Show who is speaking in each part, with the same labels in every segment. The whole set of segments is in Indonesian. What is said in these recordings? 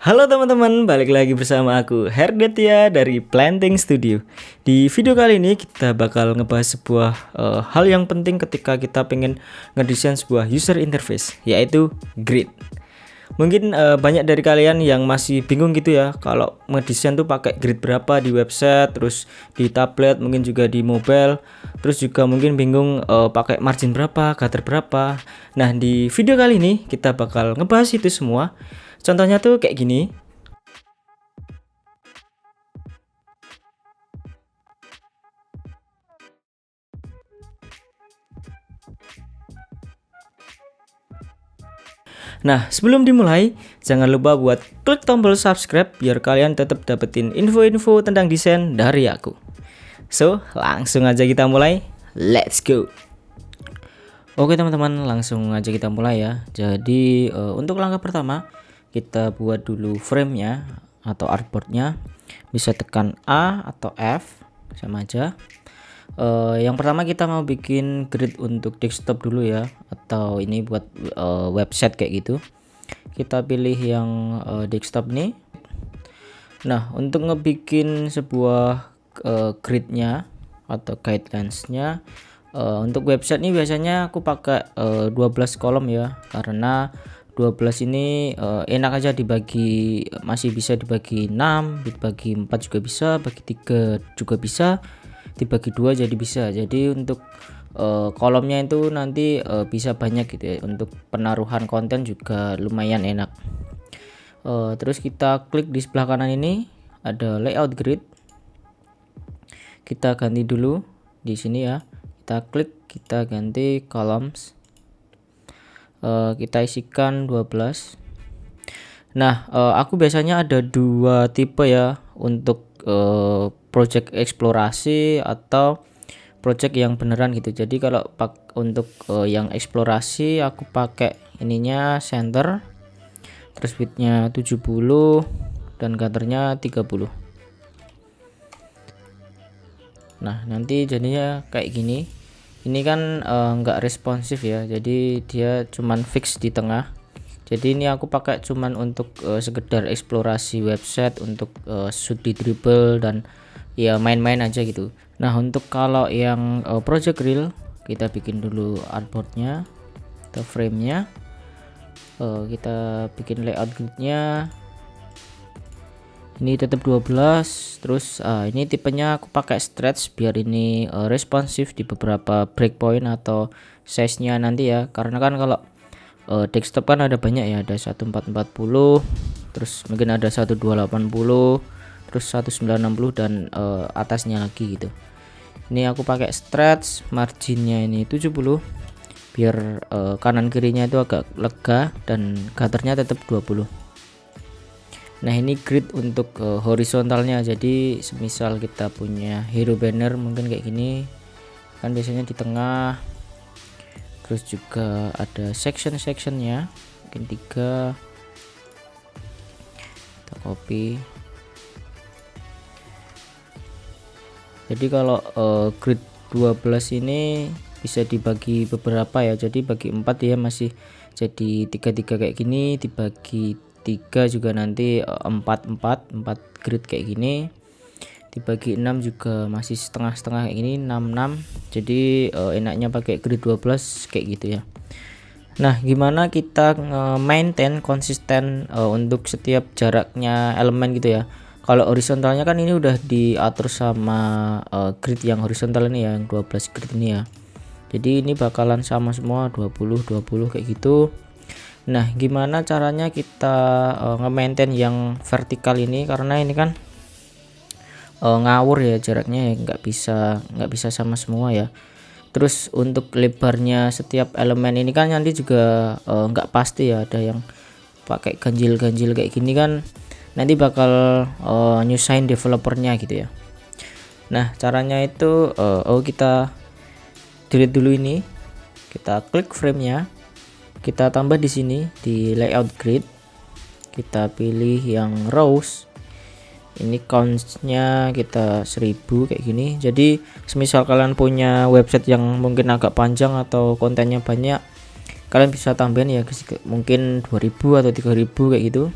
Speaker 1: Halo teman-teman, balik lagi bersama aku Herdetia dari Planting Studio. Di video kali ini kita bakal ngebahas sebuah hal yang penting ketika kita pengen ngedesain sebuah user interface, yaitu grid. Mungkin banyak dari kalian yang masih bingung gitu ya, kalau ngedesain tuh pakai grid berapa di website, terus di tablet, mungkin juga di mobile, terus juga mungkin bingung pakai margin berapa, gutter berapa. Nah, di video kali ini kita bakal ngebahas itu semua. Contohnya tuh kayak gini. Nah, sebelum dimulai, jangan lupa buat klik tombol subscribe biar kalian tetap dapetin info-info tentang desain dari aku. So, langsung aja kita mulai. Let's go. Oke teman-teman, langsung aja kita mulai ya. Jadi untuk langkah pertama, kita buat dulu frame-nya atau artboard-nya. Bisa tekan A atau F, sama aja. Yang pertama kita mau bikin grid untuk desktop dulu ya, atau ini buat website kayak gitu. Kita pilih yang desktop nih. Nah, untuk ngebikin sebuah gridnya atau guidelines-nya untuk website ini biasanya aku pakai 12 kolom ya, karena 12 ini enak aja dibagi, masih bisa dibagi 6, dibagi 4 juga bisa, bagi 3 juga bisa, dibagi 2 jadi bisa. Jadi untuk kolomnya itu nanti bisa banyak gitu ya, untuk penaruhan konten juga lumayan enak. Terus kita klik di sebelah kanan ini ada layout grid, kita ganti dulu di sini ya, kita klik, kita ganti columns, kita isikan 12. Nah, aku biasanya ada dua tipe ya, untuk project eksplorasi atau project yang beneran gitu. Jadi kalau untuk yang eksplorasi aku pakai ininya center, terus widthnya 70 dan gutternya 30. Nah, nanti jadinya kayak gini. Ini kan nggak responsif ya, jadi dia cuman fix di tengah. Jadi ini aku pakai cuman untuk sekedar eksplorasi website, untuk shoot di dribble dan ya main-main aja gitu. Nah, untuk kalau yang project real, kita bikin dulu artboardnya atau frame-nya. Kita bikin layout gridnya. Ini tetap 12. Terus ini tipenya aku pakai stretch biar ini responsif di beberapa breakpoint atau size-nya nanti ya, karena kan kalau desktop kan ada banyak ya, ada 1440, terus mungkin ada 1280, terus 1960 dan atasnya lagi gitu. Ini aku pakai stretch, marginnya ini 70 biar kanan kirinya itu agak lega dan gutternya tetap 20. Nah, ini grid untuk horizontalnya. Jadi semisal kita punya hero banner mungkin kayak gini kan, biasanya di tengah, terus juga ada section-sectionnya mungkin 3, kita copy. Jadi kalau grid 12 ini bisa dibagi beberapa ya, jadi bagi 4 ya masih jadi 3 kayak gini, dibagi 3 juga nanti 4 grid kayak gini, dibagi 6 juga masih setengah-setengah kayak gini, 6. Jadi enaknya pakai grid 12 kayak gitu ya. Nah, gimana kita maintain konsisten untuk setiap jaraknya elemen gitu ya. Kalau horizontalnya kan ini udah diatur sama grid yang horizontal ini ya, yang 12 grid ini ya. Jadi ini bakalan sama semua 20 kayak gitu. Nah, gimana caranya kita nge-maintain yang vertikal ini, karena ini kan ngawur ya jaraknya ya, nggak bisa sama semua ya. Terus untuk lebarnya setiap elemen ini kan nanti juga nggak pasti ya, ada yang pakai ganjil kayak gini kan, nanti bakal nyusahin developernya gitu ya. Nah, caranya itu kita delete dulu ini, kita klik frame-nya, kita tambah di sini di layout grid, kita pilih yang rows. Ini counts-nya kita 1000 kayak gini. Jadi semisal kalian punya website yang mungkin agak panjang atau kontennya banyak, kalian bisa tambahin ya mungkin 2000 atau 3000 kayak gitu.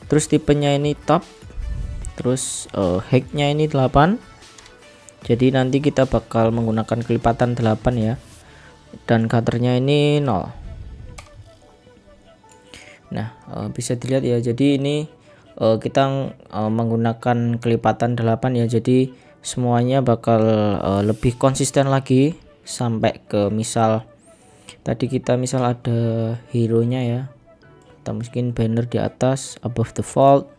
Speaker 1: Terus tipenya ini top. Terus height-nya ini 8. Jadi nanti kita bakal menggunakan kelipatan 8 ya. Dan cutternya ini 0. Nah, bisa dilihat ya. Jadi ini kita menggunakan kelipatan 8 ya. Jadi semuanya bakal lebih konsisten lagi sampai ke misal tadi kita misal ada hero nya ya, atau mungkin banner di atas above the fold.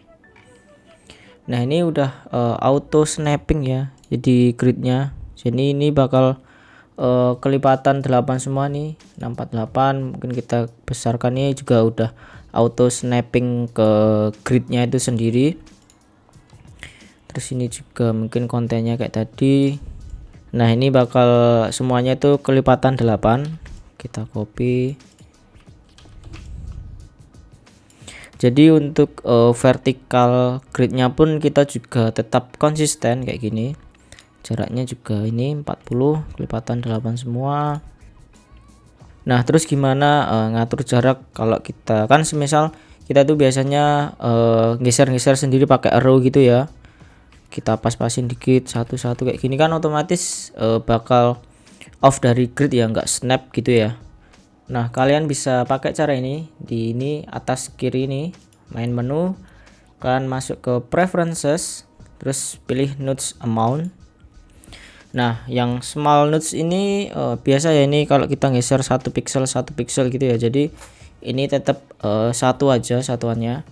Speaker 1: Nah ini udah auto snapping ya, jadi gridnya. Jadi ini bakal kelipatan 8 semua nih, 648. Mungkin kita besarkan, ini juga udah auto snapping ke gridnya itu sendiri. Terus ini juga mungkin kontennya kayak tadi. Nah ini bakal semuanya itu kelipatan 8. Kita copy. Jadi untuk vertikal gridnya pun kita juga tetap konsisten kayak gini. Jaraknya juga ini 40, kelipatan 8 semua. Nah terus gimana ngatur jarak kalau kita kan semisal kita tuh biasanya geser-geser sendiri pakai arrow gitu ya. Kita pas-pasin dikit satu-satu kayak gini kan otomatis bakal off dari grid ya, nggak snap gitu ya. Nah kalian bisa pakai cara ini, di ini atas kiri ini main menu, kalian masuk ke preferences, terus pilih nodes amount. Nah yang small nodes ini biasa ya, ini kalau kita geser 1 pixel gitu ya, jadi ini tetap satu aja satuannya.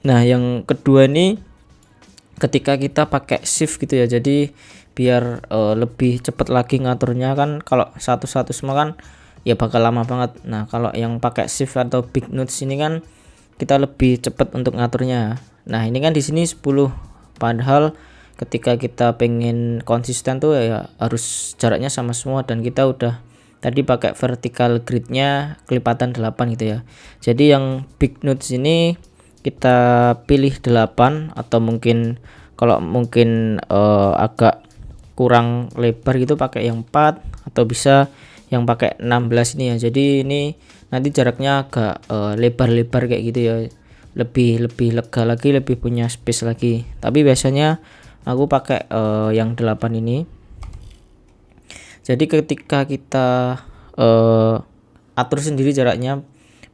Speaker 1: Nah yang kedua ini ketika kita pakai shift gitu ya, jadi biar lebih cepat lagi ngaturnya kan. Kalau satu-satu semua kan ya bakal lama banget. Nah kalau yang pakai shift atau big nodes ini kan kita lebih cepat untuk ngaturnya. Nah ini kan di sini 10, padahal ketika kita pengen konsisten tuh ya harus jaraknya sama semua, dan kita udah tadi pakai vertical gridnya kelipatan 8 gitu ya. Jadi yang big nodes ini kita pilih 8, atau mungkin kalau mungkin agak kurang lebar gitu pakai yang 4, atau bisa yang pakai 16 ini ya. Jadi ini nanti jaraknya agak lebar-lebar kayak gitu ya, lebih lega lagi, lebih punya space lagi. Tapi biasanya aku pakai yang 8 ini. Jadi ketika kita atur sendiri jaraknya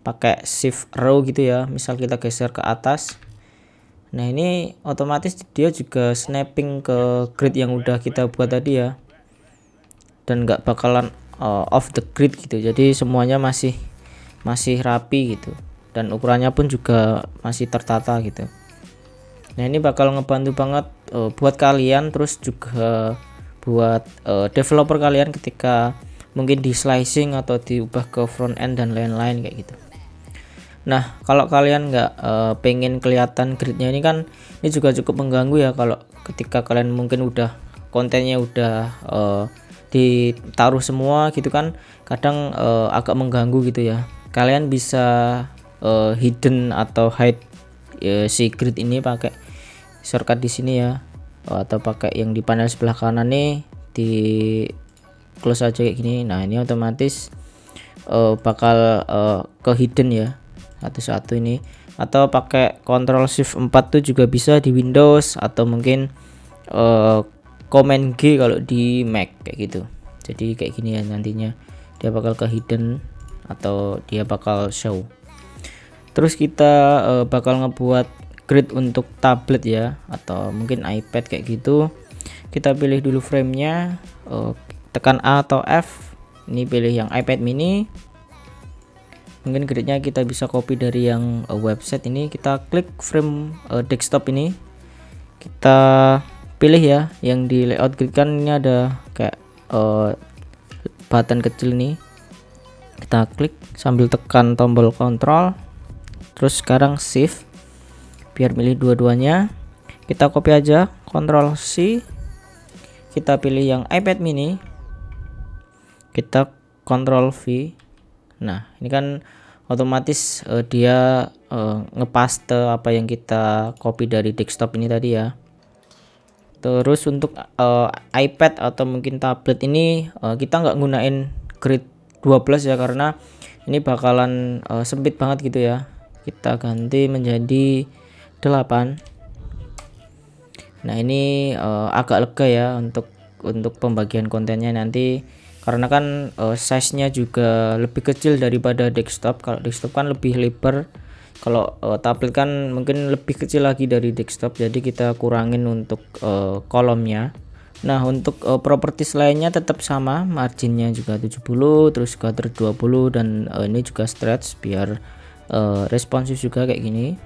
Speaker 1: pakai shift row gitu ya, misal kita geser ke atas, nah ini otomatis dia juga snapping ke grid yang udah kita buat tadi ya, dan nggak bakalan off the grid gitu. Jadi semuanya masih rapi gitu, dan ukurannya pun juga masih tertata gitu. Nah ini bakal ngebantu banget buat kalian, terus juga buat developer kalian ketika mungkin di slicing atau diubah ke front end dan lain-lain kayak gitu. Nah kalau kalian nggak pengen kelihatan gridnya ini kan, ini juga cukup mengganggu ya kalau ketika kalian mungkin udah kontennya udah ditaruh semua gitu kan, kadang agak mengganggu gitu ya. Kalian bisa hidden atau hide si grid ini pakai shortcut di sini ya, atau pakai yang di panel sebelah kanan nih, di close aja kayak gini. Nah ini otomatis bakal ke hidden ya satu-satu ini, atau pakai Ctrl Shift 4 tuh juga bisa di Windows, atau mungkin Command G kalau di Mac kayak gitu. Jadi kayak gini ya, nantinya dia bakal ke hidden atau dia bakal show. Terus kita bakal ngebuat grid untuk tablet ya, atau mungkin iPad kayak gitu. Kita pilih dulu framenya, tekan A atau F, ini pilih yang iPad mini. Mungkin gridnya kita bisa copy dari yang website ini, kita klik frame desktop ini, kita pilih ya yang di layout grid kan ini ada kayak button kecil nih, kita klik sambil tekan tombol kontrol, terus sekarang shift biar milih dua-duanya, kita copy aja Ctrl C, kita pilih yang iPad mini, kita Ctrl V. Nah ini kan otomatis dia ngepaste apa yang kita copy dari desktop ini tadi ya. Terus untuk iPad atau mungkin tablet ini kita nggak gunain grid 12 ya, karena ini bakalan sempit banget gitu ya. kita ganti menjadi 8. Nah ini agak lega ya untuk pembagian kontennya nanti, karena kan size nya juga lebih kecil daripada desktop. Kalau desktop kan lebih lebar, kalau tablet kan mungkin lebih kecil lagi dari desktop, jadi kita kurangin untuk kolomnya. Nah untuk properties lainnya tetap sama, marginnya juga 70, terus gutter 20, dan ini juga stretch biar responsif juga kayak gini.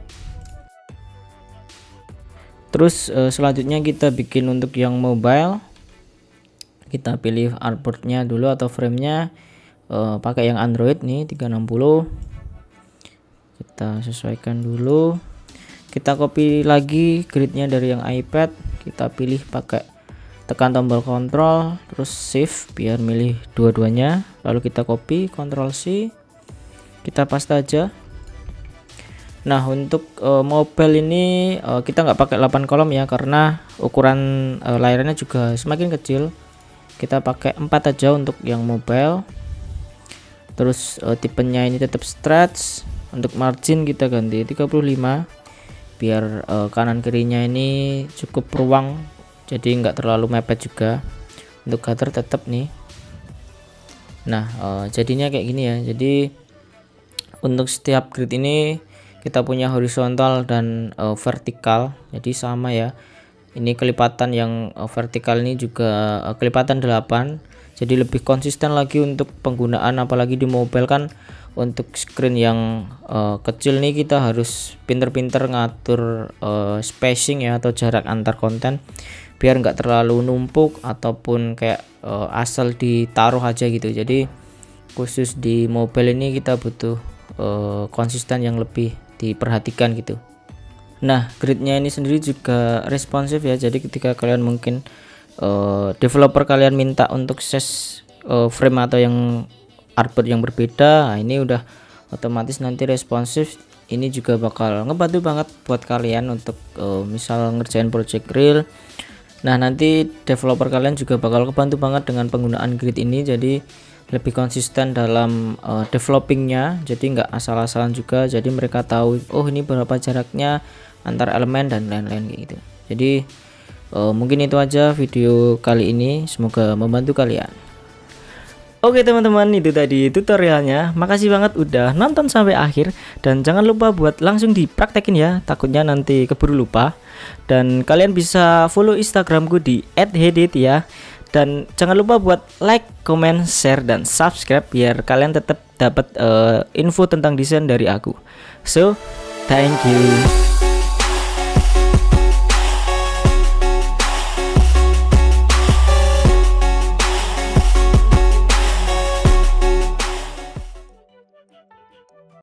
Speaker 1: Terus selanjutnya kita bikin untuk yang mobile, kita pilih artboardnya dulu atau framenya, pakai yang Android nih 360. Kita sesuaikan dulu, kita copy lagi gridnya dari yang iPad, kita pilih pakai tekan tombol kontrol terus shift biar milih dua-duanya, lalu kita copy, Ctrl C, kita paste aja. Nah untuk mobile ini kita nggak pakai 8 kolom ya, karena ukuran layarnya juga semakin kecil. Kita pakai 4 aja untuk yang mobile. Terus tipenya ini tetap stretch. Untuk margin kita ganti 35 biar kanan kirinya ini cukup ruang, jadi nggak terlalu mepet juga. Untuk gutter tetap nih. Nah jadinya kayak gini ya. Jadi untuk setiap grid ini kita punya horizontal dan vertikal, jadi sama ya. Ini kelipatan yang vertikal ini juga kelipatan 8, jadi lebih konsisten lagi untuk penggunaan, apalagi di mobile kan untuk screen yang kecil nih kita harus pinter-pinter ngatur spacing ya, atau jarak antar konten biar nggak terlalu numpuk ataupun kayak asal ditaruh aja gitu. Jadi khusus di mobile ini kita butuh konsisten yang lebih diperhatikan gitu. Nah gridnya ini sendiri juga responsif ya, jadi ketika kalian mungkin developer kalian minta untuk size frame atau yang artboard yang berbeda, nah ini udah otomatis nanti responsif. Ini juga bakal ngebantu banget buat kalian untuk misal ngerjain project real. Nah nanti developer kalian juga bakal kebantu banget dengan penggunaan grid ini, jadi lebih konsisten dalam developingnya, jadi nggak asal-asalan juga. Jadi mereka tahu oh ini berapa jaraknya antar elemen dan lain-lain gitu. Jadi mungkin itu aja video kali ini, semoga membantu kalian. Oke teman-teman, itu tadi tutorialnya. Makasih banget udah nonton sampai akhir, dan jangan lupa buat langsung dipraktekin ya, takutnya nanti keburu lupa. Dan kalian bisa follow Instagramku di @hedit ya. Dan jangan lupa buat like, comment, share, dan subscribe biar kalian tetap dapat info tentang desain dari aku. So, thank you.